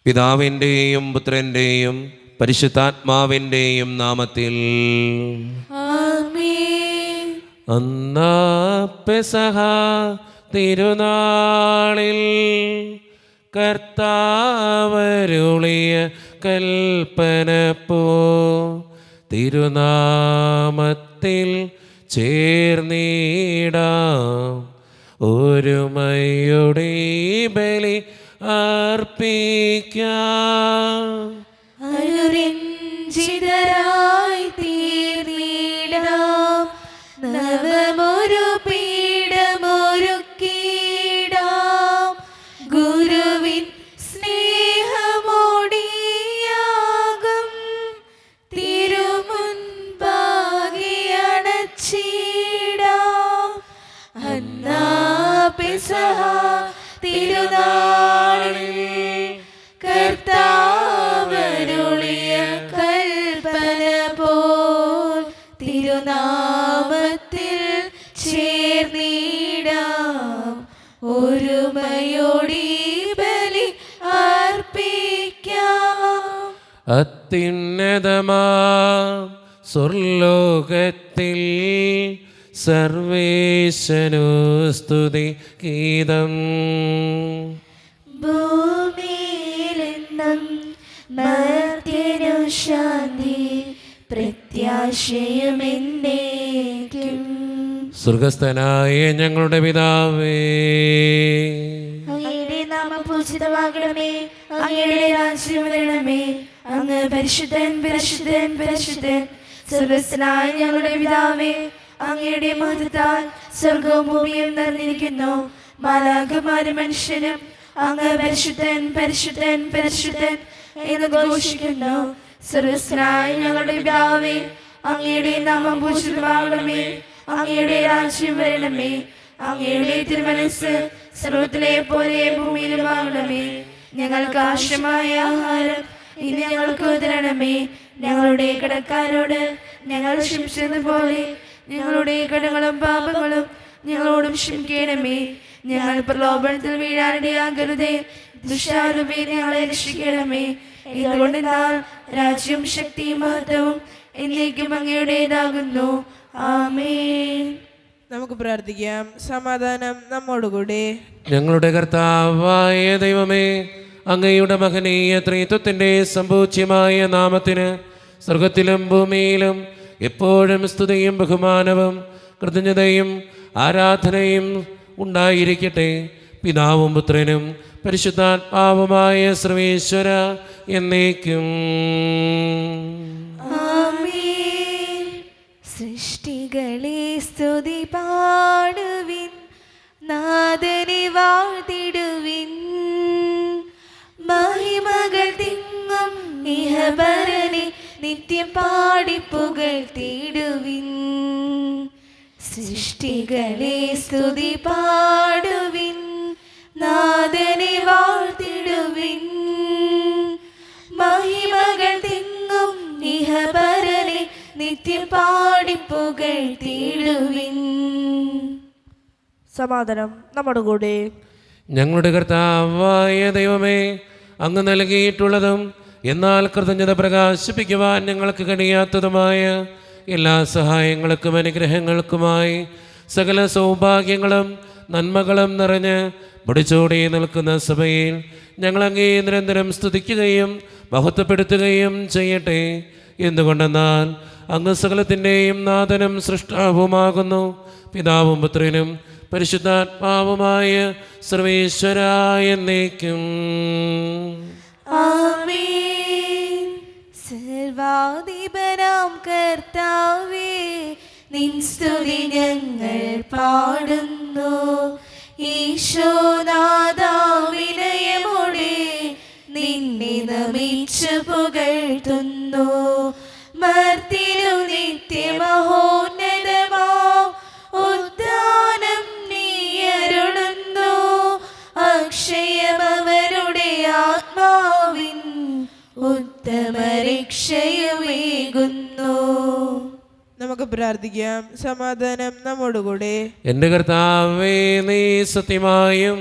പിതാവിൻ്റെയും പുത്രൻ്റെയും പരിശുദ്ധാത്മാവിൻ്റെയും നാമത്തിൽ ആമേൻ. അന്നാ പെസഹ തിരുനാളിൽ കർത്താവരുളിയ കൽപ്പന പോ തിരുനാമത്തിൽ ചേർന്നിടാം ഒരുമയുടെ ബലി അർപ്പിക്കാം. അനുരഞ്ജിതരായി തീർന്നിടാം, നവമൊരു പീഠമൊരുക്കിടാം. ഗുരുവിൻ സ്നേഹമോടിയാകും തിരുമുൻപാകെ അണച്ചിടാം. അന്നാ പെസഹ തിരുനാളിൽ കർത്താവരുളിയ കൽപ്പന പോൽ തിരുനാമത്തിൽ ചേർന്നിടാം ഒരുമയോടെ ബലി അർപ്പിക്കാം. അത്യുന്നതമാം സ്വർലോകത്തിൽ സർവേശനു സ്തുതി ഗീതം. ഭൂമിയിലെന്നും മർത്യനു ശാന്തി പ്രത്യാശയുമെന്നേക്കും. സ്വർഗസ്ഥനായ ഞങ്ങളുടെ പിതാവേ, അങ്ങയുടെ നാമം പൂജിതമാകണമേ, അങ്ങയുടെ രാജ്യം വരണമേ. അങ്ങ് പരിശുദ്ധൻ പരിശുദ്ധൻ പരിശുദ്ധൻ. സ്വർഗസ്ഥനായ ഞങ്ങളുടെ പിതാവേ, അങ്ങയുടെ മഹത്വത്താൽ സ്വർഗവും ഭൂമിയും നിറഞ്ഞിരിക്കുന്നു. മാലാഖമാരും മനുഷ്യരും അങ്ങ് പരിശുദ്ധൻ പരിശുദ്ധൻ പരിശുദ്ധൻ എന്ന് ഘോഷിക്കുന്നു. സ്വർഗസ്ഥനായ ഞങ്ങളുടെ പിതാവേ, അങ്ങയുടെ നാമം പൂജിതമാകണമേ, അങ്ങയുടെ രാജ്യം വരണമേ. അങ്ങയുടെ തിരുമനസ്സ് സ്വർഗ്ഗത്തിലെ പോലെ ഭൂമിയിലുമാകണമേ. ഞങ്ങൾക്ക് ആവശ്യമായ ആഹാരം ഇന്ന് ഞങ്ങൾക്ക് തരണമേ. ഞങ്ങളുടെ കടക്കാരോട് ഞങ്ങൾ ക്ഷമിച്ചതുപോലെ ഞങ്ങളുടെ കടങ്ങളും പാപങ്ങളും ഞങ്ങളോടും ക്ഷമിക്കണമേ. ഞങ്ങൾ പ്രലോഭനത്തിൽ വീഴാനിടയാകരുതേ, ദുഷ്ടാരൂപേ ഞങ്ങളെ രക്ഷിക്കണമേ. എന്തുകൊണ്ടെന്നാൽ രാജ്യവും ശക്തിയും മഹത്വവും എന്നേക്കും അങ്ങയുടേതാകുന്നു. ആമേൻ. നമുക്ക് പ്രാർത്ഥിക്കാം. സമാധാനം നമ്മോടുകൂടെ. ഞങ്ങളുടെ കർത്താവായ ദൈവമേ, അങ്ങയുടെ മഹനീയ ത്രിത്വത്തിൻ്റെ സമ്പൂജ്യമായ നാമത്തിന് സ്വർഗത്തിലും ഭൂമിയിലും എപ്പോഴും സ്തുതിയും ബഹുമാനവും കൃതജ്ഞതയും ആരാധനയും ഉണ്ടായിരിക്കട്ടെ. പിതാവും പുത്രനും പരിശുദ്ധാത്മാവുമായ സർവേശ്വര എന്നേക്കും. ആമേൻ. സൃഷ്ടികളെ സ്തുതി പാടുവിൻ, നാഥനെ വാഴ്ത്തിടുവിൻ. മഹിമകൾ തിങ്ങും ഇഹപരനെ നിത്യം പാടി പുകഴ്ത്തിടുവിൻ. സൃഷ്ടികളെ സ്തുതി പാടുവിൻ, നാഥനെ വാഴ്ത്തിടുവിൻ. മഹിമകൾ തിങ്ങും ഇഹപരനെ നിത്യം പാടി പുകഴ്ത്തിടുവിൻ. സമാധാനം നമ്മുടെ കൂടെ. ഞങ്ങളുടെ കർത്താവായ ദൈവമേ, അങ്ങ് നൽകിയിട്ടുള്ളതും എന്നാൽ കൃതജ്ഞത പ്രകാശിപ്പിക്കുവാൻ ഞങ്ങൾക്ക് കഴിയാത്തതുമായ എല്ലാ സഹായങ്ങൾക്കും അനുഗ്രഹങ്ങൾക്കുമായി സകല സൗഭാഗ്യങ്ങളും നന്മകളും നിറഞ്ഞ് മുടിച്ചോടി നിൽക്കുന്ന സഭയിൽ ഞങ്ങളങ്ങേ നിരന്തരം സ്തുതിക്കുകയും മഹത്വപ്പെടുത്തുകയും ചെയ്യട്ടെ. എന്തുകൊണ്ടെന്നാൽ അങ്ങ് സകലത്തിൻ്റെയും നാഥനും സൃഷ്ടാവുമാകുന്നു. പിതാവും പുത്രനും പരിശുദ്ധാത്മാവുമായ സർവേശ്വരായ എന്നേക്കും. ആമേൻ. സർവാധിപനാം കർത്താവേ, നിൻ സ്തുതി ഞങ്ങൾ പാടുന്നു. ഈശോനാഥാ, വിനയമോടെ നിന്നെ നമിച്ചു പുകഴ്ത്തുന്നു. മർത്യനു നിത്യമഹോന്നതമാം ഉദ്ധാനം നീ അരുളുന്നു. അക്ഷയമവരുടെ ആത്മാവിൻ ഉത്തമ രക്ഷയുമേകുന്നു. നമുക്ക് പ്രാർത്ഥിക്കാം. സമാധാനം നമ്മോടുകൂടെ. എൻ്റെ കർത്താവേ, നീ സത്യമായും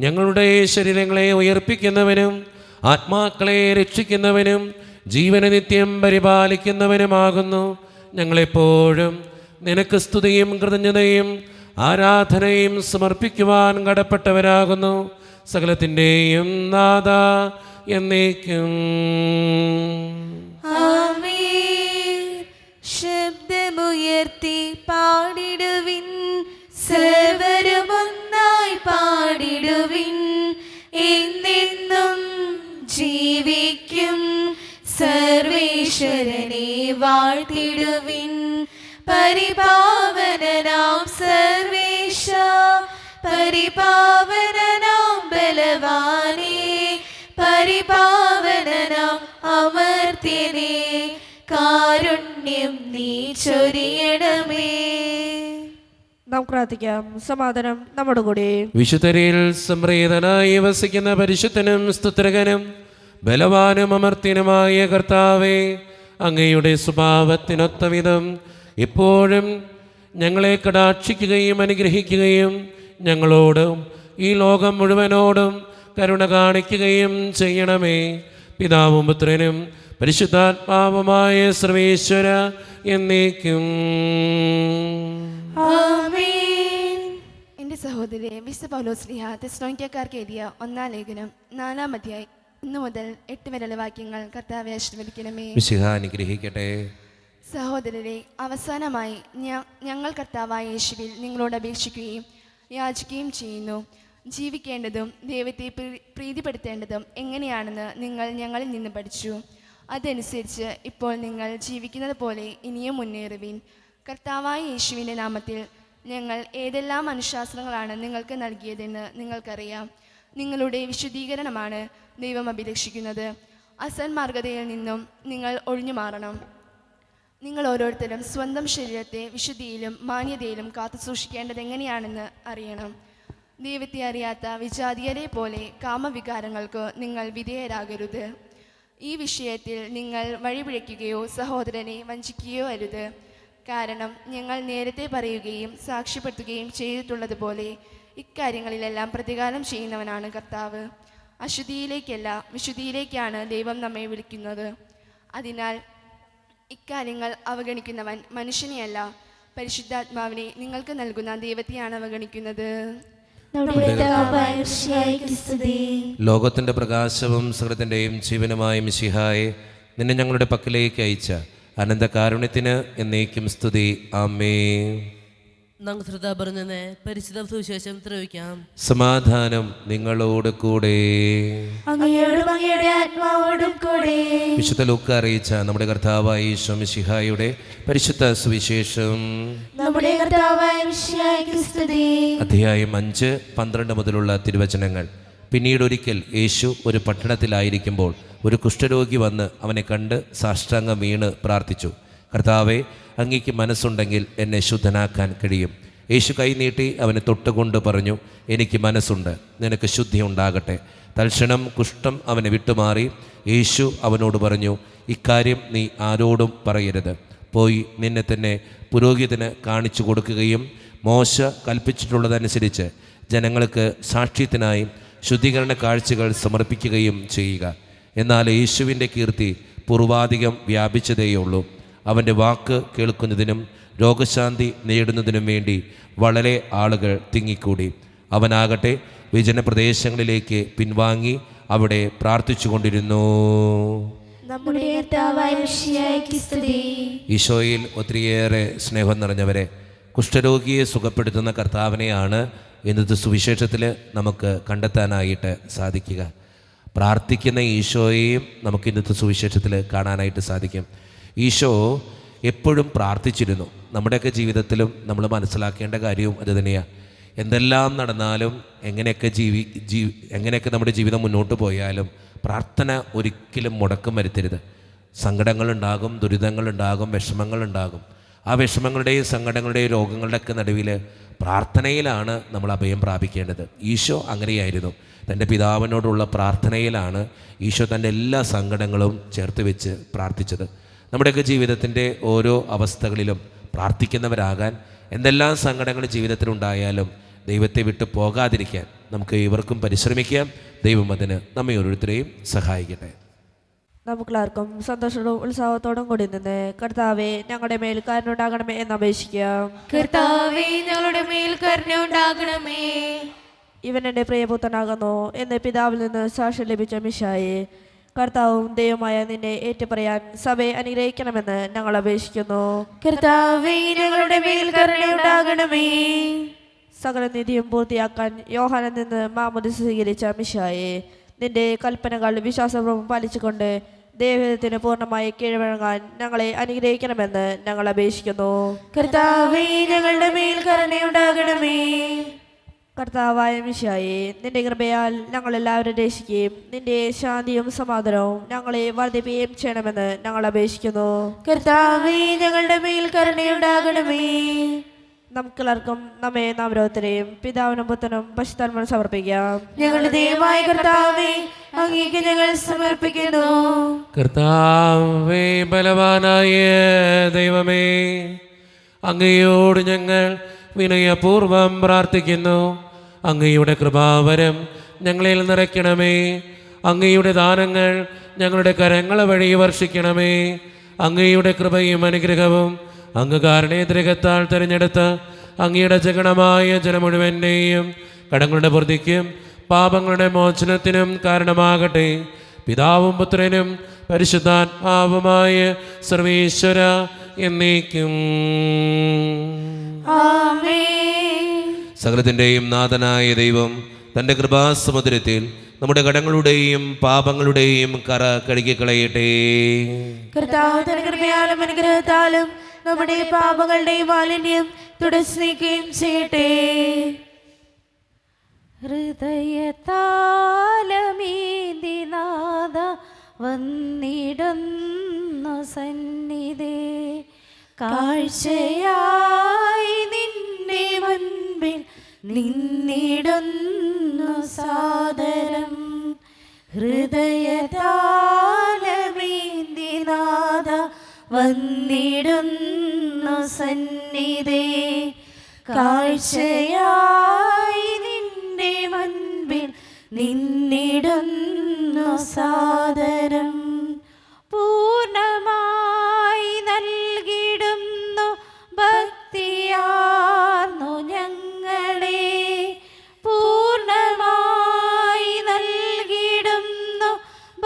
ഞങ്ങളുടെ ശരീരങ്ങളെ ഉയർപ്പിക്കുന്നവനും ആത്മാക്കളെ രക്ഷിക്കുന്നവനും ജീവനെ നിത്യം പരിപാലിക്കുന്നവനുമാകുന്നു. ഞങ്ങളെപ്പോഴും നിനക്ക് സ്തുതിയും കൃതജ്ഞതയും ആരാധനയും സമർപ്പിക്കുവാൻ കടപ്പെട്ടവരാകുന്നു. സകലത്തിൻ്റെയും നാഥ എന്നേക്കും. ആമേൻ. ശബ്ദമുയർത്തി പാടിടുവിൻ, സർവരും ഒന്നായി പാടിടുവിൻ. എന്നെന്നും ജീവിക്കും സർവേശ്വരനെ വാഴ്ത്തിടുവിൻ. പരിപാവനനാം സർവേശ, പരിപാവനനാം ബലവാനേ, പരിപാവനനാം അമർത്യനേ, കാരുണ്യം നീ ചൊരിയണമേ. നാം പ്രാർത്ഥിക്കാം. സമാധാനം നമ്മുടെ കൂടെ. വിശുദ്ധരിൽ സംപ്രീതനായി വസിക്കുന്ന പരിശുദ്ധനും സ്തുത്രകനും ബലവാനും അമർത്യനുമായ കർത്താവേ, അങ്ങയുടെ സ്വഭാവത്തിനൊത്ത വിധം എപ്പോഴും ഞങ്ങളെ കടാക്ഷിക്കുകയും അനുഗ്രഹിക്കുകയും ഞങ്ങളോടും ഈ ലോകം മുഴുവനോടും കരുണ കാണിക്കുകയും ചെയ്യണമേ. പിതാവും പുത്രനും പരിശുദ്ധാത്മാവുമായ സർവേശ്വര എന്നേക്കും. ആമേൻ. എൻ്റെ സഹോദരി വിശുദ്ധ പൗലോസ്ലീഹ തെസ്സലോനിക്കക്കാർക്ക് എഴുതിയ 1-ാം ലേഖനം 4-ാം അധ്യായം 1 മുതൽ 8 വരെയുള്ള വാക്യങ്ങൾ കർത്താവെ ആശീർവദിക്കണമേ. മിശിഹ അനുഗ്രഹിക്കട്ടെ. സഹോദരരെ, അവസാനമായി ഞങ്ങൾ കർത്താവായ യേശുവിൽ നിങ്ങളോട് അപേക്ഷിക്കുകയും യാചിക്കുകയും ചെയ്യുന്നു. ജീവിക്കേണ്ടതും ദൈവത്തെ പ്രീതിപ്പെടുത്തേണ്ടതും എങ്ങനെയാണെന്ന് നിങ്ങൾ ഞങ്ങളിൽ നിന്ന് പഠിച്ചു. അതനുസരിച്ച് ഇപ്പോൾ നിങ്ങൾ ജീവിക്കുന്നത് പോലെ ഇനിയും മുന്നേറുവിൻ. കർത്താവായ യേശുവിൻ്റെ നാമത്തിൽ ഞങ്ങൾ ഏതെല്ലാം അനുശാസനങ്ങളാണ് നിങ്ങൾക്ക് നൽകിയതെന്ന് നിങ്ങൾക്കറിയാം. നിങ്ങളുടെ വിശുദ്ധീകരണമാണ് ദൈവം അഭിലഷിക്കുന്നത്. അസന്മാർഗതയിൽ നിന്നും നിങ്ങൾ ഒഴിഞ്ഞു മാറണം. നിങ്ങൾ ഓരോരുത്തരും സ്വന്തം ശരീരത്തെ വിശുദ്ധിയിലും മാന്യതയിലും കാത്തുസൂക്ഷിക്കേണ്ടത് എങ്ങനെയാണെന്ന് അറിയണം. ദൈവത്തെ അറിയാത്ത വിജാതീയരെ പോലെ കാമവികാരങ്ങൾക്ക് നിങ്ങൾ വിധേയരാകരുത്. ഈ വിഷയത്തിൽ നിങ്ങൾ വഴിപിഴയ്ക്കുകയോ സഹോദരനെ വഞ്ചിക്കുകയോ അരുത്. കാരണം ഞങ്ങൾ നേരത്തെ പറയുകയും സാക്ഷ്യപ്പെടുത്തുകയും ചെയ്തിട്ടുള്ളതുപോലെ ഇക്കാര്യങ്ങളിലെല്ലാം പ്രതികാരം ചെയ്യുന്നവനാണ് കർത്താവ്. അശുദ്ധിയിലേക്കല്ല, വിശുദ്ധിയിലേക്കാണ് ദൈവം നമ്മെ വിളിക്കുന്നത്. അതിനാൽ ഇക്കാര്യങ്ങൾ അവഗണിക്കുന്നവൻ മനുഷ്യനെയല്ല, പരിശുദ്ധാത്മാവിനെ നിങ്ങൾക്ക് നൽകുന്ന ദൈവത്തെയാണ് അവഗണിക്കുന്നത്. ലോകത്തിൻ്റെ പ്രകാശവും സകലത്തിൻ്റെയും ജീവനുമായ മിശിഹായെ, നിന്നെ ഞങ്ങളുടെ പക്കലേക്ക് അയച്ച അനന്തകാരുണ്യത്തിന് എന്നേക്കും സ്തുതി. ആമേൻ. നമുക്ക് ശ്രദ്ധാപൂർവ്വം പരിശുദ്ധ സുവിശേഷം ശ്രവിക്കാം. സമാധാനം നിങ്ങളോട് കൂടെ. അങ്ങയോടും അങ്ങയുടെ ആത്മാവോടും കൂടെ. വിശുദ്ധ ലൂക്ക അറിയിച്ച നമ്മുടെ കർത്താവായ യേശു മിശിഹായുടെ പരിശുദ്ധ സുവിശേഷം. നമ്മുടെ കർത്താവായ മിശിഹായ്ക്ക് സ്തുതി. അധ്യായം 5-12 മുതലുള്ള തിരുവചനങ്ങൾ. പിന്നീടൊരിക്കൽ യേശു ഒരു പട്ടണത്തിലായിരിക്കുമ്പോൾ ഒരു കുഷ്ഠരോഗി വന്ന് അവനെ കണ്ട് സാഷ്ടാംഗം വീണ് പ്രാർത്ഥിച്ചു, കർത്താവെ, അങ്ങേക്ക് മനസ്സുണ്ടെങ്കിൽ എന്നെ ശുദ്ധനാക്കാൻ കഴിയും. യേശു കൈനീട്ടി അവനെ തൊട്ടുകൊണ്ട് പറഞ്ഞു, എനിക്ക് മനസ്സുണ്ട്, നിനക്ക് ശുദ്ധി ഉണ്ടാകട്ടെ. തൽക്ഷണം കുഷ്ഠം അവനെ വിട്ടുമാറി. യേശു അവനോട് പറഞ്ഞു, ഇക്കാര്യം നീ ആരോടും പറയരുത്. പോയി നിന്നെ തന്നെ പുരോഹിതന് കാണിച്ചു കൊടുക്കുകയും മോശ കൽപ്പിച്ചിട്ടുള്ളതനുസരിച്ച് ജനങ്ങൾക്ക് സാക്ഷ്യത്തിനായി ശുദ്ധീകരണ കാഴ്ചകൾ സമർപ്പിക്കുകയും ചെയ്യുക. എന്നാൽ യേശുവിൻ്റെ കീർത്തി പൂർവാധികം വ്യാപിച്ചതേയുള്ളൂ. അവൻ്റെ വാക്ക് കേൾക്കുന്നതിനും രോഗശാന്തി നേടുന്നതിനും വേണ്ടി വളരെ ആളുകൾ തിങ്ങിക്കൂടി. അവനാകട്ടെ വിജനപ്രദേശങ്ങളിലേക്ക് പിൻവാങ്ങി അവിടെ പ്രാർത്ഥിച്ചു കൊണ്ടിരുന്നു. നമ്മുടെ കർത്താവായ മിശിഹായ്ക്ക് സ്തുതി. ഈശോയിൽ ഒത്തിരിയേറെ സ്നേഹം നിറഞ്ഞവരെ, കുഷ്ഠരോഗിയെ സുഖപ്പെടുത്തുന്ന കർത്താവിനെയാണ് ഇന്നത്തെ സുവിശേഷത്തിൽ നമുക്ക് കണ്ടെത്താനായിട്ട് സാധിക്കുക. പ്രാർത്ഥിക്കുന്ന ഈശോയെയും നമുക്ക് ഇന്നത്തെ സുവിശേഷത്തിൽ കാണാനായിട്ട് സാധിക്കും. ഈശോ എപ്പോഴും പ്രാർത്ഥിച്ചിരുന്നു. നമ്മുടെയൊക്കെ ജീവിതത്തിലും നമ്മൾ മനസ്സിലാക്കേണ്ട കാര്യവും അത് തന്നെയാണ്. എന്തെല്ലാം നടന്നാലും എങ്ങനെയൊക്കെ നമ്മുടെ ജീവിതം മുന്നോട്ട് പോയാലും പ്രാർത്ഥന ഒരിക്കലും മുടക്കം വരുത്തരുത്. സങ്കടങ്ങളുണ്ടാകും, ദുരിതങ്ങളുണ്ടാകും, വിഷമങ്ങളുണ്ടാകും. ആ വിഷമങ്ങളുടെയും സങ്കടങ്ങളുടെയും രോഗങ്ങളുടെയൊക്കെ നടുവിൽ പ്രാർത്ഥനയിലാണ് നമ്മൾ അഭയം പ്രാപിക്കേണ്ടത്. ഈശോ അങ്ങനെയായിരുന്നു. തൻ്റെ പിതാവിനോടുള്ള പ്രാർത്ഥനയിലാണ് ഈശോ തൻ്റെ എല്ലാ സങ്കടങ്ങളും ചേർത്ത് വെച്ച് പ്രാർത്ഥിച്ചത്. നമ്മുടെയൊക്കെ ജീവിതത്തിൻ്റെ ഓരോ അവസ്ഥകളിലും പ്രാർത്ഥിക്കുന്നവരാകാൻ, എന്തെല്ലാം സങ്കടങ്ങൾ ജീവിതത്തിലുണ്ടായാലും ദൈവത്തെ വിട്ട് പോകാതിരിക്കാൻ നമുക്ക് ഇവർക്കും പരിശ്രമിക്കാം. ദൈവം അതിന് നമ്മെ ഓരോരുത്തരെയും സഹായിക്കട്ടെ. നമുക്കെല്ലാവർക്കും സന്തോഷത്തോടും ഉത്സാഹത്തോടും കൂടി നിന്ന് കർത്താവെ ഞങ്ങളുടെ മേൽ കരുണയുണ്ടാകണമേ എന്ന് അപേക്ഷിക്കാം. കർത്താവേ ഞങ്ങളുടെ മേൽ കരുണയുണ്ടാകണമേ. ഇവൻ എൻ്റെ പ്രിയപുത്രനാകുന്നു എന്ന് പിതാവിൽ നിന്ന് സാക്ഷ്യം ലഭിച്ച മിശായെ, കർത്താവും ദൈവമായ നിന്നെ ഏറ്റുപറയാൻ സഭയെ അനുഗ്രഹിക്കണമെന്ന് ഞങ്ങൾ അപേക്ഷിക്കുന്നു. കർത്താവേ ഞങ്ങളുടെ മേൽ കരുണയുണ്ടാകണമേ. സകല നീതിയും പൂർത്തിയാക്കാൻ യോഹാനിൽ നിന്ന് മാമോദീസ സ്വീകരിച്ച മിശായെ, നിന്റെ കൽപ്പനകൾ വിശ്വാസപൂർവ്വം പാലിച്ചുകൊണ്ട് ദൈവത്തിന് പൂർണ്ണമായി കീഴ്വഴങ്ങാൻ ഞങ്ങളെ അനുഗ്രഹിക്കണമെന്ന് ഞങ്ങൾ അപേക്ഷിക്കുന്നു. കർത്താവേ ഞങ്ങളുടെ മേൽ കരുണയുണ്ടാകണമേ. കർത്താവായ മിശിഹായേ, നിന്റെ കൃപയാൽ ഞങ്ങളെല്ലാവരും രക്ഷിക്കുകയും നിന്റെ ശാന്തിയും സമാധാനവും ഞങ്ങളെ വർദ്ധിപ്പിക്കുകയും ചെയ്യണമെന്ന് ഞങ്ങൾ അപേക്ഷിക്കുന്നു. കർത്താവേ ഞങ്ങളുടെ മേൽ കരുണയുണ്ടാകണമേ. നമുക്കെല്ലാവർക്കും നമ്മെ നാം ഓരോരുത്തരെയും പിതാവിനും പുത്രനും പരിശുദ്ധാത്മാവിനും സമർപ്പിക്കാം. ഞങ്ങളുടെ ദൈവമായ കർത്താവേ, അങ്ങേക്ക് ഞങ്ങൾ സമർപ്പിക്കുന്നു. കർത്താവേ, ബലവാനായ ദൈവമേ, അങ്ങയോട് ഞങ്ങൾ വിനയപൂർവം പ്രാർത്ഥിക്കുന്നു. അങ്ങയുടെ കൃപാവരം ഞങ്ങളിൽ നിറയ്ക്കണമേ. അങ്ങയുടെ ദാനങ്ങൾ ഞങ്ങളുടെ കരങ്ങൾ വഴി വർഷിക്കണമേ. അങ്ങയുടെ കൃപയും അനുഗ്രഹവും അങ്ങ് കാരണേതൃകത്താൽ തിരഞ്ഞെടുത്ത അങ്ങയുടെ ജഗണമായ ജനം മുഴുവൻ്റെയും കടങ്ങളുടെ വൃദ്ധിക്കും പാപങ്ങളുടെ മോചനത്തിനും കാരണമാകട്ടെ. പിതാവും പുത്രനും പരിശുദ്ധാത്മാവുമായ സർവീശ്വര എന്നേക്കും. സകലത്തിൻ്റെയും നാഥനായ ദൈവം തൻ്റെ കൃപാസമുദ്രത്തിൽ നമ്മുടെ കടങ്ങളുടെയും പാപങ്ങളുടെയും കറ കഴുകിക്കളയട്ടെ. കർത്താവ് തന്റെ കൃപയാലും അനുഗ്രഹത്താലും നമ്മുടെ പാപങ്ങളുടെയും മാലിന്യം തുടച്ചു നീക്കുകയും ചെയ്യട്ടെ. ഹൃദയതാലമേന്തിനാഥ വന്നിടുന്നു സന്നിധി, കാഴ്ചയായി നിന്റെ മുൻപിൽ നിന്നിടുന്നു സാദരം. ഹൃദയതാലമേന്തിനാഥ വന്നിടുന്നു സന്നിധി, കാഴ്ചയായി നിന്റെ മുൻപിൽ നിന്നിടുന്നു സാദരം. പൂർണ്ണമായി നൽകിടുന്നു ഭക്തിയാർന്നു ഞങ്ങളെ, പൂർണ്ണമായി നൽകിടുന്നു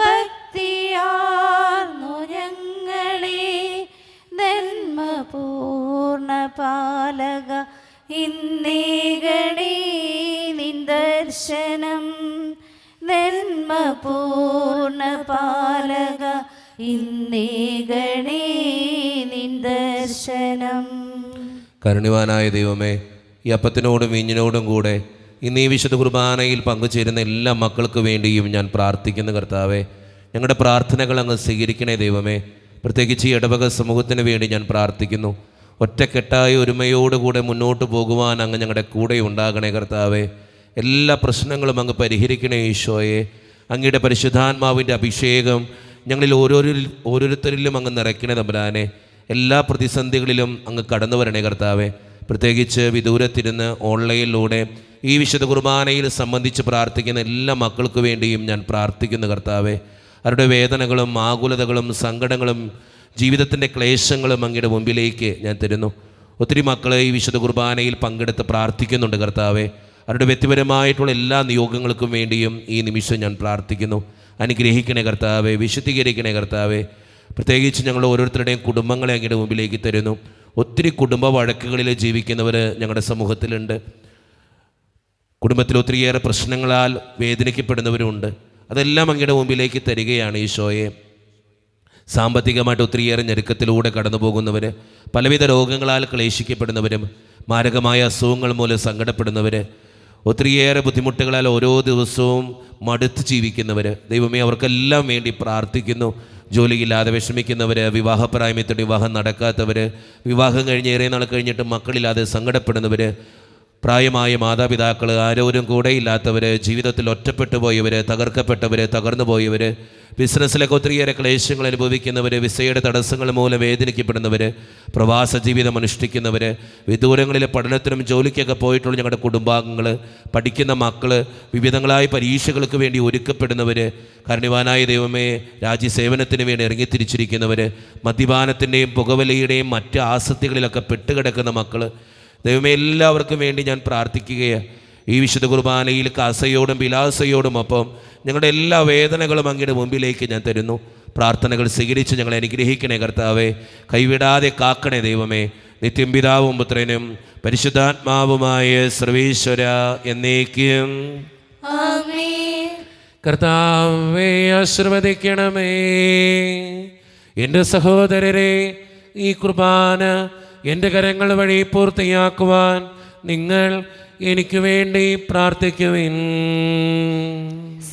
ഭക്തിയാർന്നു ഞങ്ങളെ. നന്മ പൂർണ്ണ പാലക ഇന്നേകണേ നിൻ ദർശനം, നന്മ പൂർണ്ണ പാലക ഇന്നേകണേ നിൻ ദർശനം. കരുണ്യവാനായ ദൈവമേ, ഈ അപ്പത്തിനോടും വീഞ്ഞിനോടും കൂടെ ഇന്ന് ഈ വിശുദ്ധ കുർബാനയിൽ പങ്കുചേരുന്ന എല്ലാ മക്കൾക്ക് വേണ്ടിയും ഞാൻ പ്രാർത്ഥിക്കുന്നു. കർത്താവേ, ഞങ്ങളുടെ പ്രാർത്ഥനകൾ അങ്ങ് സ്വീകരിക്കണേ ദൈവമേ. പ്രത്യേകിച്ച് ഈ ഇടവക സമൂഹത്തിന് വേണ്ടി ഞാൻ പ്രാർത്ഥിക്കുന്നു. ഒറ്റക്കെട്ടായ ഒരുമയോടുകൂടെ മുന്നോട്ട് പോകുവാൻ അങ്ങ് ഞങ്ങളുടെ കൂടെ ഉണ്ടാകണേ കർത്താവേ. എല്ലാ പ്രശ്നങ്ങളും അങ്ങ് പരിഹരിക്കണേ ഈശോയെ. അങ്ങയുടെ പരിശുദ്ധാത്മാവിൻ്റെ അഭിഷേകം ഞങ്ങളിൽ ഓരോരുത്തരിലും അങ്ങ് നിറയ്ക്കണേ തമ്പുരാനെ. എല്ലാ പ്രതിസന്ധികളിലും അങ്ങ് കടന്നു വരണേ കർത്താവേ. പ്രത്യേകിച്ച് വിദൂരത്തിരുന്ന് ഓൺലൈനിലൂടെ ഈ വിശുദ്ധ കുർബാനയിൽ സംബന്ധിച്ച് പ്രാർത്ഥിക്കുന്ന എല്ലാ മക്കൾക്ക് വേണ്ടിയും ഞാൻ പ്രാർത്ഥിക്കുന്നു കർത്താവേ. അവരുടെ വേദനകളും ആകുലതകളും സങ്കടങ്ങളും ജീവിതത്തിൻ്റെ ക്ലേശങ്ങളും അങ്ങയുടെ മുമ്പിലേക്ക് ഞാൻ തരുന്നു. ഒത്തിരി മക്കൾ ഈ വിശുദ്ധ കുർബാനയിൽ പങ്കെടുത്ത് പ്രാർത്ഥിക്കുന്നുണ്ട് കർത്താവേ. അവരുടെ വ്യക്തിപരമായിട്ടുള്ള എല്ലാ നിയോഗങ്ങൾക്കും വേണ്ടിയും ഈ നിമിഷം ഞാൻ പ്രാർത്ഥിക്കുന്നു. അനുഗ്രഹിക്കണേ കർത്താവേ, വിശുദ്ധീകരിക്കണേ കർത്താവേ. പ്രത്യേകിച്ച് ഞങ്ങൾ ഓരോരുത്തരുടെയും കുടുംബങ്ങളെ അങ്ങയുടെ മുമ്പിലേക്ക് തരുന്നു. ഒത്തിരി കുടുംബ വഴക്കുകളിൽ ജീവിക്കുന്നവർ ഞങ്ങളുടെ സമൂഹത്തിലുണ്ട്. കുടുംബത്തിൽ ഒത്തിരിയേറെ പ്രശ്നങ്ങളാൽ വേദനിക്കപ്പെടുന്നവരുണ്ട്. അതെല്ലാം അങ്ങയുടെ മുമ്പിലേക്ക് തരികയാണ് ഈശോയെ. സാമ്പത്തികമായിട്ട് ഒത്തിരിയേറെ ഞെരുക്കത്തിലൂടെ കടന്നു പോകുന്നവർ, പലവിധ രോഗങ്ങളാൽ ക്ലേശിക്കപ്പെടുന്നവരും, മാരകമായ അസുഖങ്ങൾ മൂലം സങ്കടപ്പെടുന്നവർ, ഒത്തിരിയേറെ ബുദ്ധിമുട്ടുകളാൽ ഓരോ ദിവസവും മടുത്ത് ജീവിക്കുന്നവർ, ദൈവമേ അവർക്കെല്ലാം വേണ്ടി പ്രാർത്ഥിക്കുന്നു. ജോലിയില്ലാതെ വിഷമിക്കുന്നവർ, വിവാഹപ്രായമത്തോടെ വിവാഹം നടക്കാത്തവർ, വിവാഹം കഴിഞ്ഞ് ഏറെ നാൾ കഴിഞ്ഞിട്ട് മക്കളില്ലാതെ സങ്കടപ്പെടുന്നവർ, പ്രായമായ മാതാപിതാക്കൾ, ആരോരും കൂടെയില്ലാത്തവർ, ജീവിതത്തിൽ ഒറ്റപ്പെട്ടു പോയവർ, തകർക്കപ്പെട്ടവർ, തകർന്നു പോയവർ, ബിസിനസ്സിലൊക്കെ ഒത്തിരിയേറെ ക്ലേശങ്ങൾ അനുഭവിക്കുന്നവർ, വിസയുടെ തടസ്സങ്ങൾ മൂലം വേദനിക്കപ്പെടുന്നവർ, പ്രവാസ ജീവിതം അനുഷ്ഠിക്കുന്നവർ, വിദൂരങ്ങളിൽ പഠനത്തിനും ജോലിക്കൊക്കെ പോയിട്ടുള്ള ഞങ്ങളുടെ കുടുംബാംഗങ്ങൾ, പഠിക്കുന്ന മക്കൾ, വിവിധങ്ങളായ പരീക്ഷകൾക്ക് വേണ്ടി ഒരുക്കപ്പെടുന്നവർ, കാരുണ്യവാനായ ദൈവമേ രാജ്യസേവനത്തിന് വേണ്ടി ഇറങ്ങിത്തിരിച്ചിരിക്കുന്നവർ, മദ്യപാനത്തിൻ്റെയും പുകവലിയുടെയും മറ്റ് ആസക്തികളിലൊക്കെ പെട്ടുകിടക്കുന്ന മക്കൾ, ദൈവമേ എല്ലാവർക്കും വേണ്ടി ഞാൻ പ്രാർത്ഥിക്കുകയാണ്. ഈ വിശുദ്ധ കുർബാനയിൽ കാസയോടും വിലാസയോടും ഒപ്പം ഞങ്ങളുടെ എല്ലാ വേദനകളും അങ്ങയുടെ മുമ്പിലേക്ക് ഞാൻ തരുന്നു. പ്രാർത്ഥനകൾ സ്വീകരിച്ച് ഞങ്ങളെ അനുഗ്രഹിക്കണേ കർത്താവേ, കൈവിടാതെ കാക്കണേ ദൈവമേ. നിത്യം പിതാവും പുത്രനും പരിശുദ്ധാത്മാവുമായ സർവേശ്വര എന്നേക്കും. കർത്താവേ ആശീർവദിക്കണമേ. എൻ്റെ സഹോദരരെ, ഈ കുർബാന എൻ്റെ കരങ്ങൾ വഴി പൂർത്തിയാക്കുവാൻ നിങ്ങൾ എനിക്ക് വേണ്ടി പ്രാർത്ഥിക്കുവിൻ.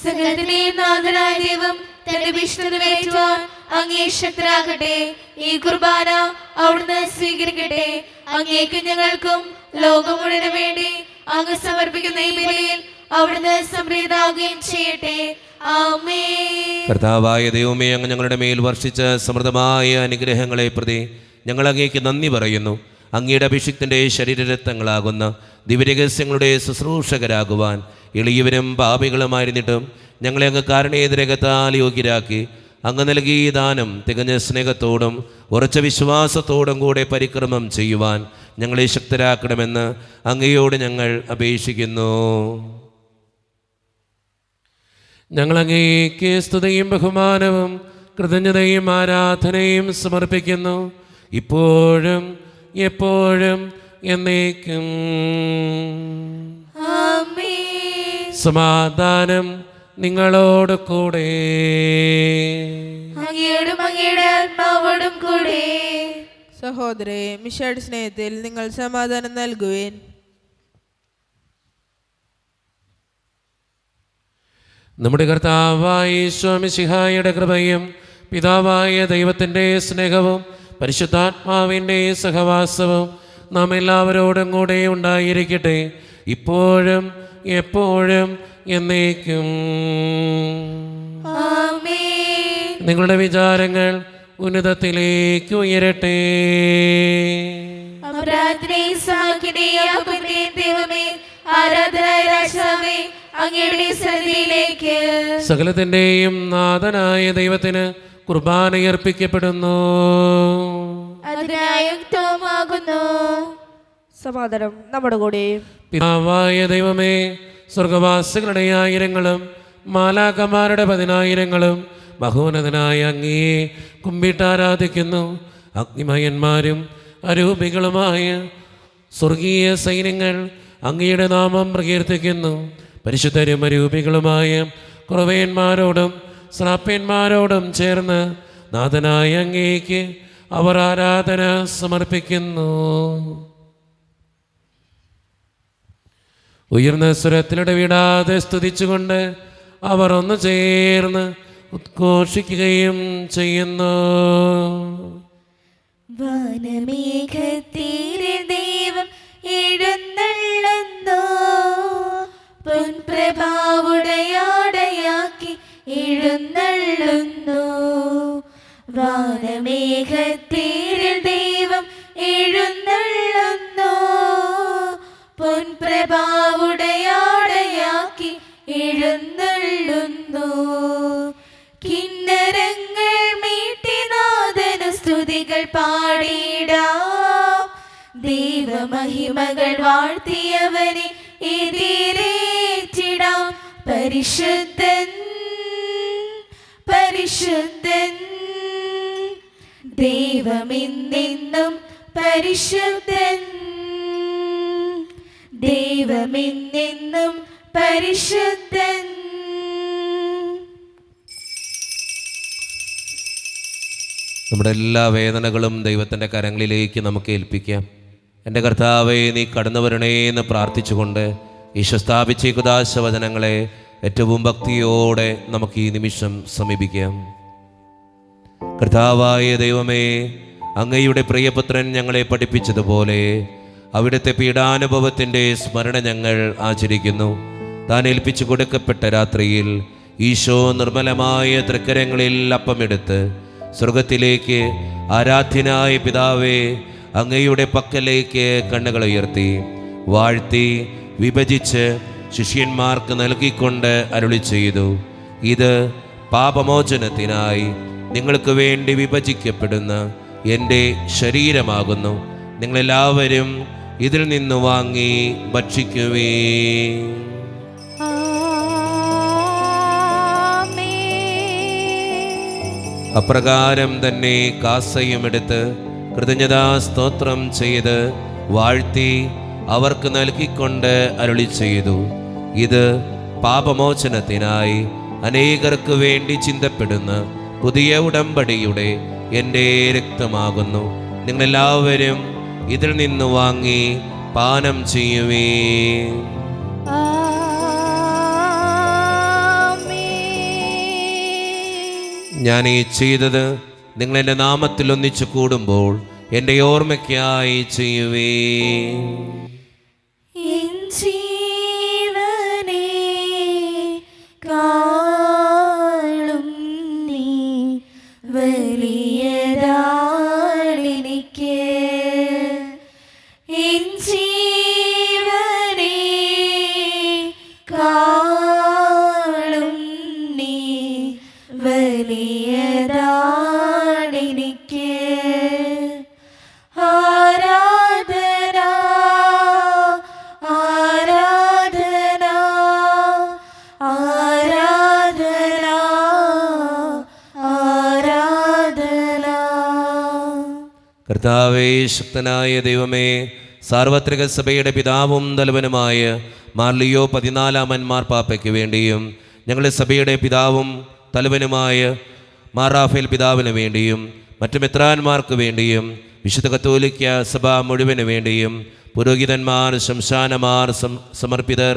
സകലത്തിന്റെയും നാഥനായ ദൈവം തന്റെ വിഷ്ണു നിറവേറ്റുവാൻ അങ്ങേ ശക്തരാകട്ടെ. ഈ കുർബാന അവിടുന്ന് സ്വീകരിക്കട്ടെ. അങ്ങേക്കും ഞങ്ങൾക്കും ലോകം മുഴുവനും വേണ്ടി അങ്ങ് സമർപ്പിക്കുന്ന ഈ ബലിയിൽ അവിടുന്ന് സംപ്രീതനാകുകയും ചെയ്യട്ടെ. ആമേൻ. കർത്താവായ ദൈവമേ, അങ്ങ് ഞങ്ങളുടെ മേൽ വർഷിച്ച സമൃദ്ധമായ അനുഗ്രഹങ്ങളെ പ്രതി ഞങ്ങൾ അങ്ങേക്ക് നന്ദി പറയുന്നു. അങ്ങയുടെ അഭിഷിക്തൻ്റെ ശരീരരത്നങ്ങളാകുന്ന ദിവ്യരഹസ്യങ്ങളുടെ ശുശ്രൂഷകരാകുവാൻ എളിയവരും പാപികളുമായിരുന്നിട്ടും ഞങ്ങളെ അങ്ങ് കാരണേതരകത്താൽ യോഗ്യരാക്കി അങ്ങ് നൽകിയ ദാനം തികഞ്ഞ സ്നേഹത്തോടും ഉറച്ച വിശ്വാസത്തോടും കൂടെ പരിക്രമം ചെയ്യുവാൻ ഞങ്ങളെ ശക്തരാക്കണമെന്ന് അങ്ങയോട് ഞങ്ങൾ അപേക്ഷിക്കുന്നു. ഞങ്ങൾ അങ്ങേക്ക് സ്തുതിയും ബഹുമാനവും കൃതജ്ഞതയും ആരാധനയും സമർപ്പിക്കുന്നു, ഇപ്പോഴും എപ്പോഴും എന്നേക്കും. ആമേൻ. സമാധാനം നിങ്ങളോട് കൂടെ. അങ്ങയോടും അങ്ങയുടെ ആത്മാവോടും കൂടെ. സഹോദരേ, മിശിഹായുടെ സ്നേഹത്തിൽ നിങ്ങൾ സമാധാനം നൽകുവിൻ. നമ്മുടെ കർത്താവായ മിശിഹായുടെ കൃപയും പിതാവായ ദൈവത്തിൻ്റെ സ്നേഹവും പരിശുദ്ധാത്മാവിൻ്റെ സഹവാസവും നാം എല്ലാവരോടും കൂടെ ഉണ്ടായിരിക്കട്ടെ, ഇപ്പോഴും എപ്പോഴും എന്നേക്കും. ആമേൻ. നിങ്ങളുടെ വിചാരങ്ങൾ ഉന്നതത്തിലേക്ക് ഉയരട്ടെ. പ്രാർത്ഥനയും സഹായിക്കണേയും ദൈവമേ, ആരാധനായ രാജാവേ, അങ്ങയുടെ സന്നിധിയിലേക്ക് സകലത്തിൻ്റെയും നാഥനായ ദൈവത്തിന് കുർബാനയർപ്പിക്കപ്പെടുന്നു. അതിനായുക്തമാകുന്നു. സമാധാനം നമ്മുടെ കൂടെ. പിതാവായ ദൈവമേ, സ്വർഗവാസികളുടെ ആയിരങ്ങളും മാലാകമാരുടെ 10,000ങ്ങളും മഹോന്നതനായ അങ്ങയെ കുമ്പിട്ടാരാധിക്കുന്നു. അഗ്നിമയന്മാരും അരൂപികളുമായ സ്വർഗീയ സൈന്യങ്ങൾ അങ്ങയുടെ നാമം പ്രകീർത്തിക്കുന്നു. പരിശുദ്ധരും അരൂപികളുമായ കുറവേന്മാരോടും ശ്രാപ്യന്മാരോടും ചേർന്ന് നാഥനായ അങ്ങേക്ക് അവർ ആരാധന സമർപ്പിക്കുന്നു. ഉയർന്ന സ്വരത്തിലിടവിടാതെ സ്തുതിച്ചുകൊണ്ട് അവർ ഒന്ന് ചേർന്ന് ഉദ്ഘോഷിക്കുകയും ചെയ്യുന്നു. വനമേഘത്തീരെ ദൈവം എഴുന്നള്ളുന്നു, പൊൻപ്രഭാവുടയാടയാക്കി എഴുന്നള്ളുന്നു. വാനമേഘത്തീരിൽ ദൈവം എഴുന്നള്ളുന്നു, പൊൻപ്രഭാവുടയാടയാക്കി എഴുന്നള്ളുന്നു. കിന്നരങ്ങൾ മീട്ടി നാദനു സ്തുതികൾ പാടിടാം, ദൈവമഹിമകൾ വാഴ്ത്തിയവനെ എതിരേറ്റിടാം. പരിശുദ്ധൻ പരിശുദ്ധൻ ദൈവമെന്നെന്നും പരിശുദ്ധൻ, ദൈവമെന്നെന്നും പരിശുദ്ധൻ. നമ്മുടെ എല്ലാ വേദനകളും ദൈവത്തിൻ്റെ കരങ്ങളിലേക്ക് നമുക്ക് ഏൽപ്പിക്കാം. എൻ്റെ കർത്താവേ, നീ കടന്നു വരണേ എന്ന് പ്രാർത്ഥിച്ചുകൊണ്ട് ഈശോ സ്ഥാപിച്ച ഈ കുദാശവചനങ്ങളെ ഏറ്റവും ഭക്തിയോടെ നമുക്ക് ഈ നിമിഷം സമീപിക്കാം. കർത്താവായ ദൈവമേ, അങ്ങയുടെ പ്രിയപുത്രൻ ഞങ്ങളെ പഠിപ്പിച്ചതുപോലെ അവിടുത്തെ പീഡാനുഭവത്തിൻ്റെ സ്മരണ ഞങ്ങൾ ആചരിക്കുന്നു. താൻ ഏൽപ്പിച്ചു കൊടുക്കപ്പെട്ട രാത്രിയിൽ ഈശോ നിർമ്മലമായ തൃക്കരങ്ങളിൽ അപ്പമെടുത്ത് സ്വർഗത്തിലേക്ക് ആരാധ്യനായ പിതാവേ അങ്ങയുടെ പക്കലേക്ക് കണ്ണുകൾ ഉയർത്തി വാഴ്ത്തി വിഭജിച്ച് ശിഷ്യന്മാർക്ക് നൽകിക്കൊണ്ട് അരുളി ചെയ്തു, ഇത് പാപമോചനത്തിനായി നിങ്ങൾക്ക് വേണ്ടി വിഭജിക്കപ്പെടുന്ന എൻ്റെ ശരീരമാകുന്നു. നിങ്ങളെല്ലാവരും ഇതിൽ നിന്ന് വാങ്ങി ഭക്ഷിക്കുവേ. അപ്രകാരം തന്നെ കാസയുമെടുത്ത് കൃതജ്ഞതാ സ്തോത്രം ചെയ്ത് വാഴ്ത്തി അവർക്ക് നൽകിക്കൊണ്ട് അരുളി ചെയ്തു, ഇത് പാപമോചനത്തിനായി അനേകർക്ക് വേണ്ടി ചിന്തപ്പെടുന്ന പുതിയ ഉടമ്പടിയുടെ എൻ്റെ രക്തമാകുന്നു. നിങ്ങളെല്ലാവരും ഇതിൽ നിന്ന് വാങ്ങി പാനം ചെയ്യുവേ. ഞാൻ ഈ ചെയ്തത് നിങ്ങൾ എൻ്റെ നാമത്തിൽ ഒന്നിച്ചു കൂടുമ്പോൾ എൻ്റെ ഓർമ്മയ്ക്കായി ചെയ്യുവേ. കാളും നീ വലിയതാണെനിക്ക്, എൻ ജീവനേ കാളും നീ വലിയതാണെനിക്ക്. ആരാധന ആരാധന ആരാധന ആരാധന. കർത്താവേ, ശക്തനായ ദൈവമേ, സാർവത്രിക സഭയുടെ പിതാവും തലവനുമായ മാർ ലിയോ 14 മാർപ്പാപ്പയ്ക്ക് വേണ്ടിയും ഞങ്ങളുടെ സഭയുടെ പിതാവും തലവനുമായ മാർ റാഫേൽ പിതാവിന് വേണ്ടിയും മറ്റു മെത്രാന്മാർക്ക് വേണ്ടിയും വിശുദ്ധ കത്തോലിക്ക സഭ മുഴുവന് വേണ്ടിയും പുരോഹിതന്മാർ, ശംശാനമാർ, സമർപ്പിതർ,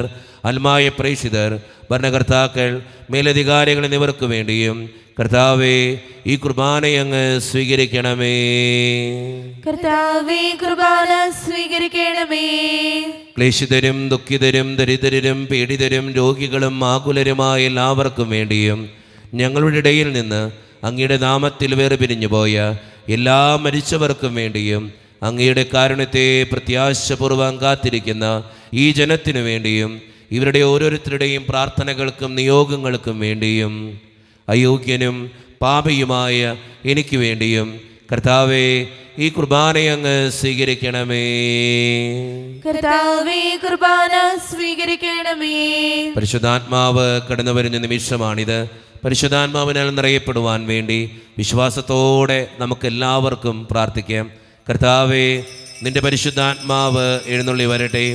അൽമായ പ്രേക്ഷിതർ, ഭരണകർത്താക്കൾ, മേലധികാരികൾ എന്നിവർക്ക് വേണ്ടിയും കർത്താവേ ഈ കുർബാനയങ്ങ് സ്വീകരിക്കണമേ. കർത്താവേ, കുർബാന സ്വീകരിക്കണമേ. ക്ലേശിതരും ദുഃഖിതരും ദരിദ്രരും പീഡിതരും രോഗികളും ആകുലരുമായ എല്ലാവർക്കും വേണ്ടിയും ഞങ്ങളുടെ ഇടയിൽ നിന്ന് അങ്ങയുടെ നാമത്തിൽ വേർപിരിഞ്ഞു പോയ എല്ലാ മരിച്ചവർക്കും വേണ്ടിയും അങ്ങയുടെ കാരുണ്യത്തെ പ്രത്യാശപൂർവ്വം കാത്തിരിക്കുന്ന ഈ ജനത്തിനു വേണ്ടിയും ഇവരുടെ ഓരോരുത്തരുടെയും പ്രാർത്ഥനകൾക്കും നിയോഗങ്ങൾക്കും വേണ്ടിയും അയോഗ്യനും പാപിയുമായ എനിക്ക് വേണ്ടിയും കർത്താവേ ഈ കുർബാനയങ്ങ് സ്വീകരിക്കണമേ. കർത്താവേ, കുർബാന സ്വീകരിക്കണമേ. പരിശുദ്ധാത്മാവ് കടന്നു വരുന്ന നിമിഷമാണിത്. പരിശുദ്ധാത്മാവിനാൽ നിറയപ്പെടുവാൻ വേണ്ടി വിശ്വാസത്തോടെ നമുക്കെല്ലാവർക്കും പ്രാർത്ഥിക്കാം. കർത്താവേ, നിന്റെ പരിശുദ്ധാത്മാവ് എഴുന്നള്ളി വരട്ടെ.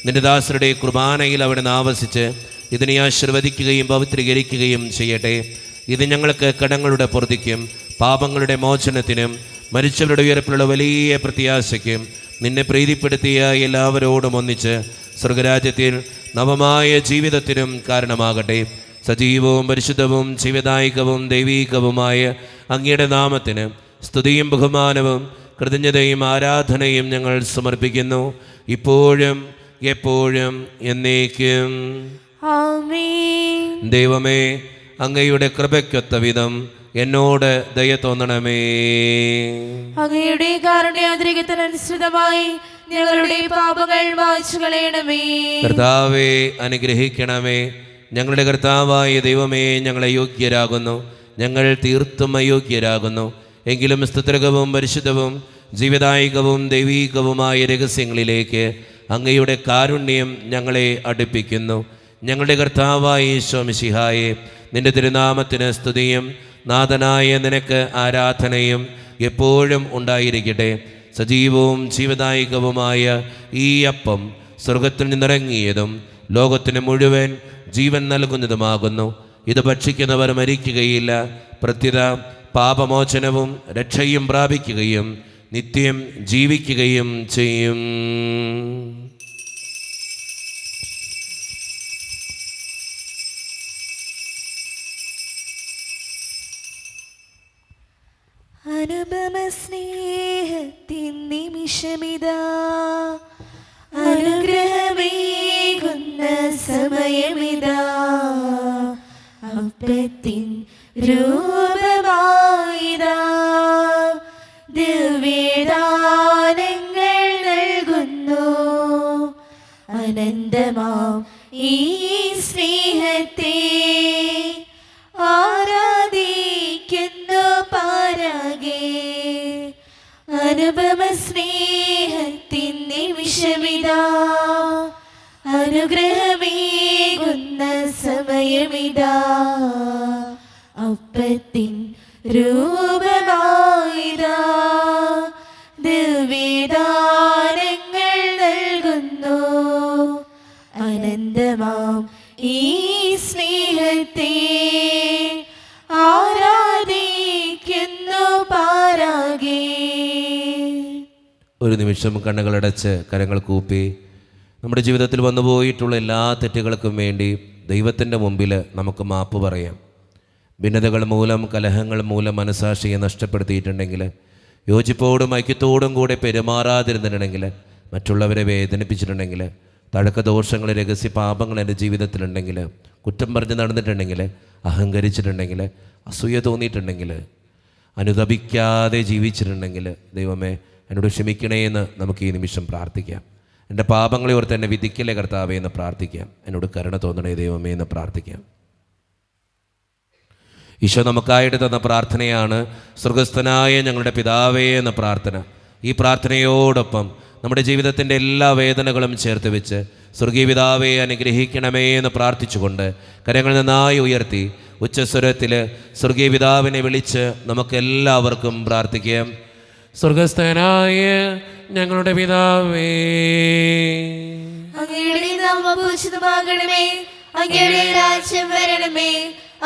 നിന്റെ ദാസരുടെ കുർബാനയിൽ അവിടെ ആവസിച്ച് ഇതിനെ ആശീർവദിക്കുകയും പവിത്രീകരിക്കുകയും ചെയ്യട്ടെ. ഇത് ഞങ്ങൾക്ക് കടങ്ങളുടെ പൊറുതിക്കും പാപങ്ങളുടെ മോചനത്തിനും മരിച്ചവരുടെ ഉയർപ്പിലുള്ള വലിയ പ്രത്യാശയ്ക്കും നിന്നെ പ്രീതിപ്പെടുത്തിയ എല്ലാവരോടും ഒന്നിച്ച് സ്വർഗരാജ്യത്തിൽ നവമായ ജീവിതത്തിനും കാരണമാകട്ടെ. സജീവവും പരിശുദ്ധവും ജീവദായകവും ദൈവീകവുമായ അങ്ങയുടെ നാമത്തിന് സ്തുതിയും ബഹുമാനവും കൃതജ്ഞതയും ആരാധനയും ഞങ്ങൾ സമർപ്പിക്കുന്നു, ഇപ്പോഴും എപ്പോഴും എന്നേക്കും. ആമേൻ. ദൈവമേ, അങ്ങയുടെ കൃപയ്ക്കൊത്ത വിധം എന്നോട് ദയ തോന്നണമേ. അങ്ങയുടെ കാരുണ്യാതിരികത്തിനനുസൃതമായി ഞങ്ങളുടെ പാപങ്ങൾ മായ്ച്ചു കളയണമേ. കർത്താവേ, അനുഗ്രഹിക്കണമേ. ഞങ്ങളുടെ കർത്താവായ ദൈവമേ, ഞങ്ങൾ അയോഗ്യരാകുന്നു, ഞങ്ങൾ തീർത്തും അയോഗ്യരാകുന്നു. എങ്കിലും സ്തുത്യർഹവും പരിശുദ്ധവും ജീവദായകവും ദൈവീകവുമായ രഹസ്യങ്ങളിലേക്ക് അങ്ങയുടെ കാരുണ്യം ഞങ്ങളെ അടുപ്പിക്കുന്നു. ഞങ്ങളുടെ കർത്താവായ ഈശോ മിശിഹായേ, നിന്റെ തിരുനാമത്തിന് സ്തുതിയും നാഥനായ നിനക്ക് ആരാധനയും എപ്പോഴും ഉണ്ടായിരിക്കട്ടെ. സജീവവും ജീവദായകവുമായ ഈ അപ്പം സ്വർഗത്തിൽ നിന്നിറങ്ങിയതും ലോകത്തിന് മുഴുവൻ ജീവൻ നൽകുന്നതുമാകുന്നു. ഇത് ഭക്ഷിക്കുന്നവർ മരിക്കുകയില്ല, പ്രത്യുത പാപമോചനവും രക്ഷയും പ്രാപിക്കുകയും നിത്യം ജീവിക്കുകയും ചെയ്യും. അനുപമ സ്നേഹത്തിൻ നിമിഷമിതാ, അനുഗ്രഹമേകുന്ന സമയമിതാ അപ്പത്തിൻ രൂപമായിതാ ദിവ്യദാനങ്ങൾ നൽകുന്നു അനന്തമാം ഈ സ്നേഹത്തെ ആരാധിക്കുന്നു പാരാകെ അനുപമ സ്നേഹത്തിൻ നിമിഷമിതാ അനുഗ്രഹമേകുന്ന സമയമിതാ അപ്പത്തിൻ രൂപമായിതാ ദിവ്യദാനങ്ങൾ നൽകുന്നു അനന്തമാം ഈ സ്നേഹത്തെ ആരാധിക്കുന്നു പാരാകെ. ഒരു നിമിഷം കണ്ണുകളടച്ച് കരങ്ങൾ കൂപ്പി നമ്മുടെ ജീവിതത്തിൽ വന്നുപോയിട്ടുള്ള എല്ലാ തെറ്റുകൾക്കും വേണ്ടി ദൈവത്തിൻ്റെ മുമ്പിൽ നമുക്ക് മാപ്പ് പറയാം. ഭിന്നതകൾ മൂലം, കലഹങ്ങൾ മൂലം മനസാക്ഷിയെ നഷ്ടപ്പെടുത്തിയിട്ടുണ്ടെങ്കിൽ, യോജിപ്പോടും ഐക്യത്തോടും കൂടെ പെരുമാറാതിരുന്നിട്ടുണ്ടെങ്കിൽ, മറ്റുള്ളവരെ വേദനിപ്പിച്ചിട്ടുണ്ടെങ്കിൽ, തഴക്കദോഷങ്ങൾ, രഹസ്യ പാപങ്ങൾ എൻ്റെ ജീവിതത്തിലുണ്ടെങ്കിൽ, കുറ്റം പറഞ്ഞ് നടന്നിട്ടുണ്ടെങ്കിൽ, അഹങ്കരിച്ചിട്ടുണ്ടെങ്കിൽ, അസൂയ തോന്നിയിട്ടുണ്ടെങ്കിൽ, അനുതപിക്കാതെ ജീവിച്ചിട്ടുണ്ടെങ്കിൽ, ദൈവമേ എന്നോട് ക്ഷമിക്കണേ എന്ന് നമുക്ക് ഈ നിമിഷം പ്രാർത്ഥിക്കാം. എൻ്റെ പാപങ്ങളെ ഓർത്ത് എന്നെ വിധിക്കലേ കർത്താവേ എന്ന് പ്രാർത്ഥിക്കാം. എന്നോട് കരുണ തോന്നണേ ദൈവമേ എന്ന് പ്രാർത്ഥിക്കാം. ഈശോ നമുക്കായിട്ട് തന്ന പ്രാർത്ഥനയാണ് സ്വർഗസ്ഥനായ ഞങ്ങളുടെ പിതാവേ എന്ന പ്രാർത്ഥന. ഈ പ്രാർത്ഥനയോടൊപ്പം നമ്മുടെ ജീവിതത്തിൻ്റെ എല്ലാ വേദനകളും ചേർത്ത് വെച്ച് സ്വർഗീയ പിതാവേ അനുഗ്രഹിക്കണമേ എന്ന് പ്രാർത്ഥിച്ചുകൊണ്ട് കരങ്ങൾ നന്നായി ഉയർത്തി ഉച്ചസ്വരത്തിൽ സ്വർഗീയ പിതാവിനെ വിളിച്ച് നമുക്കെല്ലാവർക്കും പ്രാർത്ഥിക്കാം. സ്വർഗസ്ഥനായ ഞങ്ങളുടെ പിതാവേ, അങ്ങയുടെ നാമം പൂജിതമാകണമേ, അങ്ങയുടെ രാജ്യം വരണമേ,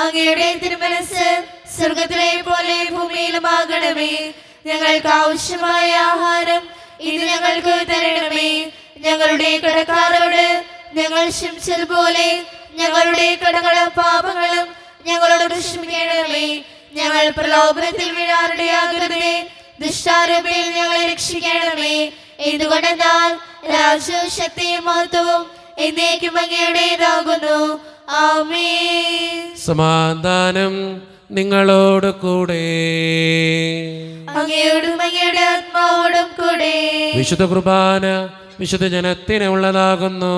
അങ്ങയുടെ തിരുമനസ്സ് സ്വർഗത്തിലെ പോലെ ഭൂമിയിലുമാകണമേ. ഞങ്ങൾക്ക് ആവശ്യമായ ആഹാരം ഇത് ഞങ്ങൾക്ക് തരണമേ. ഞങ്ങളുടെ കടക്കാരോട് ഞങ്ങൾ ക്ഷമിച്ചതുപോലെ ഞങ്ങളുടെ കടങ്ങളും പാപങ്ങളും ഞങ്ങളോട് ക്ഷമിക്കണമേ. ഞങ്ങൾ പ്രലോഭനത്തിൽ വീഴാനിടയാകരുതേ, ദുഷ്ടാരൂപയിൽ ഞങ്ങളെ രക്ഷിക്കണമേ. എന്തുകൊണ്ടെന്നാൽ രാജ്യവും ശക്തിയും മഹത്വവും എന്നേക്കും അങ്ങയുടേതാകുന്നു. ആമേൻ. സമാധാനം നിങ്ങളോട് കൂടെ, അങ്ങയോടും അങ്ങയുടെ ആത്മാവോടും കൂടെ. വിശുദ്ധ കുർബാന വിശുദ്ധ ജനത്തിന് ഉള്ളതാകുന്നു.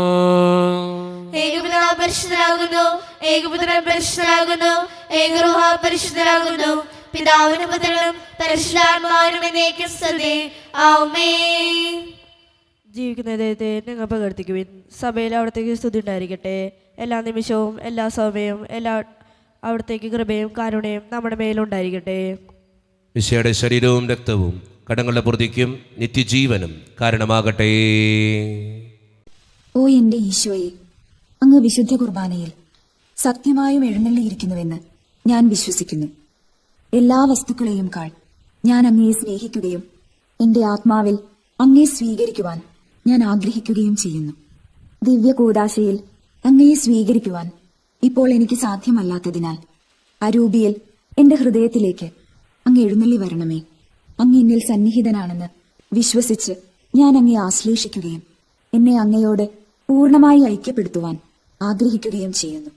ഏകപിതാവ് പരിശുദ്ധനാകുന്നു, ഏകപുത്രൻ പരിശുദ്ധനാകുന്നു, ഏകരൂഹ പരിശുദ്ധനാകുന്നു. പിതാവിനും പുത്രനും പരിശുദ്ധാത്മാവിനും എന്നേക്കും സ്തുതി. ആമേൻ. ജീവിക്കുന്ന ദൈവത്തെ നിങ്ങൾ പ്രകീർത്തിക്കുവിൻ. സഭയിൽ അവിടത്തേക്ക് സ്തുതി ഉണ്ടായിരിക്കട്ടെ. എല്ലാ നിമിഷവും എല്ലാ സമയവും അവിടത്തേക്ക് കൃപയും കാരുണ്യവും നമ്മുടെ മേലുണ്ടായിരിക്കട്ടെ. ഈശോയുടെ ശരീരവും രക്തവും കടങ്ങളുടെ പൂർത്തിക്കും നിത്യജീവനും കാരണമാകട്ടെ. ഓ എൻ്റെ ഈശോയെ, അങ്ങ് വിശുദ്ധ കുർബാനയിൽ സത്യമായും എഴുന്നള്ളിയിരിക്കുന്നുവെന്ന് ഞാൻ വിശ്വസിക്കുന്നു. എല്ലാ വസ്തുക്കളെയും കാൾ ഞാൻ അങ്ങയെ സ്നേഹിക്കുകയും എൻ്റെ ആത്മാവിൽ അങ്ങയെ സ്വീകരിക്കുവാൻ ഞാൻ ആഗ്രഹിക്കുകയും ചെയ്യുന്നു. ദിവ്യ കൂദാശയിൽ അങ്ങയെ സ്വീകരിക്കുവാൻ ഇപ്പോൾ എനിക്ക് സാധ്യമല്ലാത്തതിനാൽ അരൂപിയിൽ എൻ്റെ ഹൃദയത്തിലേക്ക് അങ്ങ് എഴുന്നള്ളി വരണമേ. അങ്ങ് എന്നിൽ സന്നിഹിതനാണെന്ന് വിശ്വസിച്ച് ഞാൻ അങ്ങയെ ആശ്ലേഷിക്കുകയും എന്നെ അങ്ങയോട് പൂർണ്ണമായി ഐക്യപ്പെടുത്തുവാൻ ആഗ്രഹിക്കുകയും ചെയ്യുന്നു.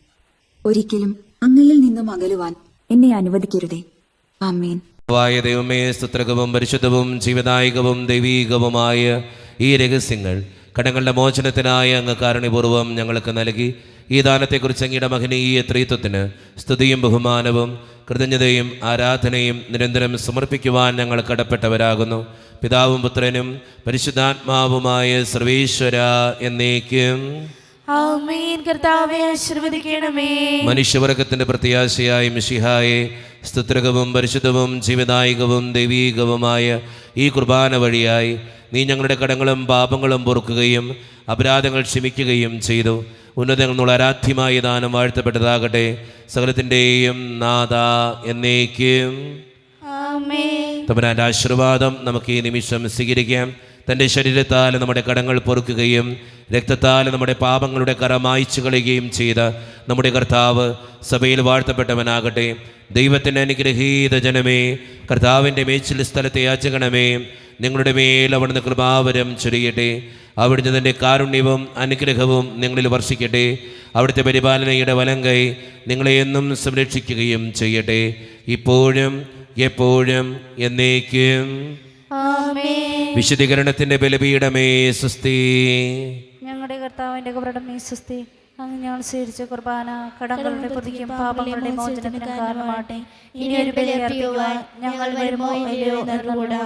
ഒരിക്കലും അങ്ങയിൽ നിന്നും അകലുവാൻ എന്നെ അനുവദിക്കരുതേ. ആമേൻ. ദൈവമേ, സ്തുത്രകവും പരിശുദ്ധവും ജീവദായകവും ദൈവീകവുമായ ഈ രഹസ്യങ്ങൾ കടങ്ങളുടെ മോചനത്തിനായ അങ്ങ് കാരുണ്യപൂർവ്വം ഞങ്ങൾക്ക് നൽകി ഈ ദാനത്തെക്കുറിച്ച് അങ്ങയുടെ മഹനീയ ത്രിത്വത്തിന് സ്തുതിയും ബഹുമാനവും കൃതജ്ഞതയും ആരാധനയും നിരന്തരം സമർപ്പിക്കുവാൻ ഞങ്ങൾ കടപ്പെട്ടവരാകുന്നു. പിതാവും പുത്രനും പരിശുദ്ധാത്മാവുമായ സർവേശ്വര എന്നേക്കും ആമേൻ. കർത്താവേ ആശീർവദിക്കണമേ. മനുഷ്യവർഗത്തിന്റെ പ്രത്യാശയായ മിശിഹായെ, സ്തുത്രകവും പരിശുദ്ധവും ജീവദായകവും ദൈവീകവുമായ ഈ കുർബാന വഴിയായി നീ ഞങ്ങളുടെ കടങ്ങളും പാപങ്ങളും പൊറുക്കുകയും അപരാധങ്ങൾ ക്ഷമിക്കുകയും ചെയ്തു. ഉന്നതങ്ങൾ എന്നുള്ള ആരാധ്യമായ ദാനം വാഴ്ത്തപ്പെട്ടതാകട്ടെ. സകലത്തിൻ്റെയും നാഥ എന്നേക്കും ആമേൻ. തമ്പുരാന്റെ ആശീർവാദം നമുക്ക് ഈ നിമിഷം സ്വീകരിക്കാം. തൻ്റെ ശരീരത്താൽ നമ്മുടെ കടങ്ങൾ പൊറുക്കുകയും രക്തത്താൽ നമ്മുടെ പാപങ്ങളുടെ കറ മായ്ച്ചു കളയുകയും ചെയ്ത നമ്മുടെ കർത്താവ് സഭയിൽ വാഴ്ത്തപ്പെട്ടവനാകട്ടെ. ദൈവത്തിൻ്റെ അനുഗ്രഹീത ജനമേ, കർത്താവിൻ്റെ മേച്ചിൽ സ്ഥലത്തെ യാചകണമേ. നിങ്ങളുടെ മേൽ അവിടുന്ന് കൃപാവരം ചൊരിയട്ടെ. അവിടുന്ന് തൻ്റെ കാരുണ്യവും അനുഗ്രഹവും നിങ്ങളിൽ വർഷിക്കട്ടെ. അവിടുത്തെ പരിപാലനയുടെ വലങ്കൈ നിങ്ങളെ എന്നും സംരക്ഷിക്കുകയും ചെയ്യട്ടെ, ഇപ്പോഴും എപ്പോഴും എന്നേക്കും. വിശുദ്ധീകരണത്തിൻ്റെ ബലിപീഠമേ സ്വസ്തി. ഞങ്ങളുടെ കർത്താവിൻ്റെ കബറിടമേ സ്വസ്തി. അങ്ങ് ഞങ്ങൾ സ്വീകരിച്ച കുർബാന കടങ്ങളുടെ പൊതിക്കും പാപങ്ങളുടെ മോചനത്തിന് കാരണമാട്ടെ. ഇനി ഒരു ബലി അർപ്പിക്കുവാൻ ഞങ്ങൾ വരുമോ ഇല്ലയോ എന്നറിഞ്ഞുകൂടാ.